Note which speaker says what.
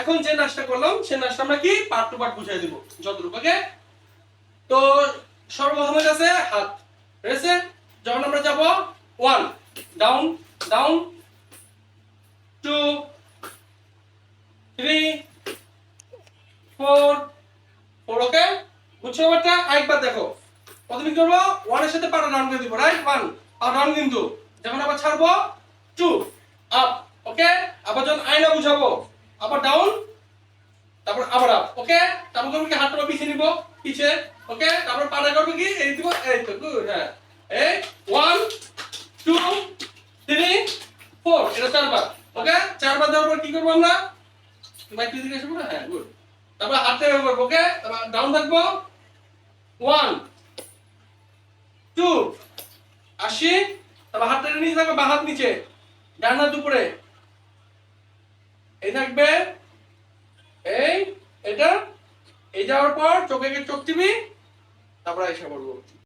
Speaker 1: এখন যে নাচটা করলাম সেই নাচটা আমরা কি পার্ট টু পার্ট বুঝাই দিব যতটুকু। ওকে, তো সর্বপ্রথমে আছে হাত, ঠিক আছে? যখন আমরা যাব 1 ডাউন ডাউন, 2 3 4 4। ওকে, বুঝছো ব্যাপারটা? আরেকবার দেখো, প্রথমে কি করবো, 1 এর সাথে পাটা ডাউন করে দিব, রাইট? 1 পা ডাউন, কিন্তু যখন আবার ছাড়বো 2 আপ। ওকে, আবার যখন আয়না বুঝাবো আবার ডাউন, তারপর আবার আপ। ওকে, তারপর করব কি, হাতটা পিছিয়ে নিব, পিছে। ওকে, তারপর পাটা করব কি, এই দিব, এই তো গুড। হ্যাঁ, এই 1 2 3 4, এটা চারবার। ওকে, চারবার দেওয়ার পর কি করব আমরা, বাইক দিকে আসবো না? হ্যাঁ, গুড। তারপর হাতটা এভাবে করব। ওকে, তারপর ডাউন থাকবো, 1 2 আসি, তারপর হাতটা নিচে থাকবে, বা হাত নিচে, ডান হাত উপরে, এই থাকবে, এই এটা, এই যাওয়ার পর চোখে চোখ টিপি, তারপর এসে পড়বো।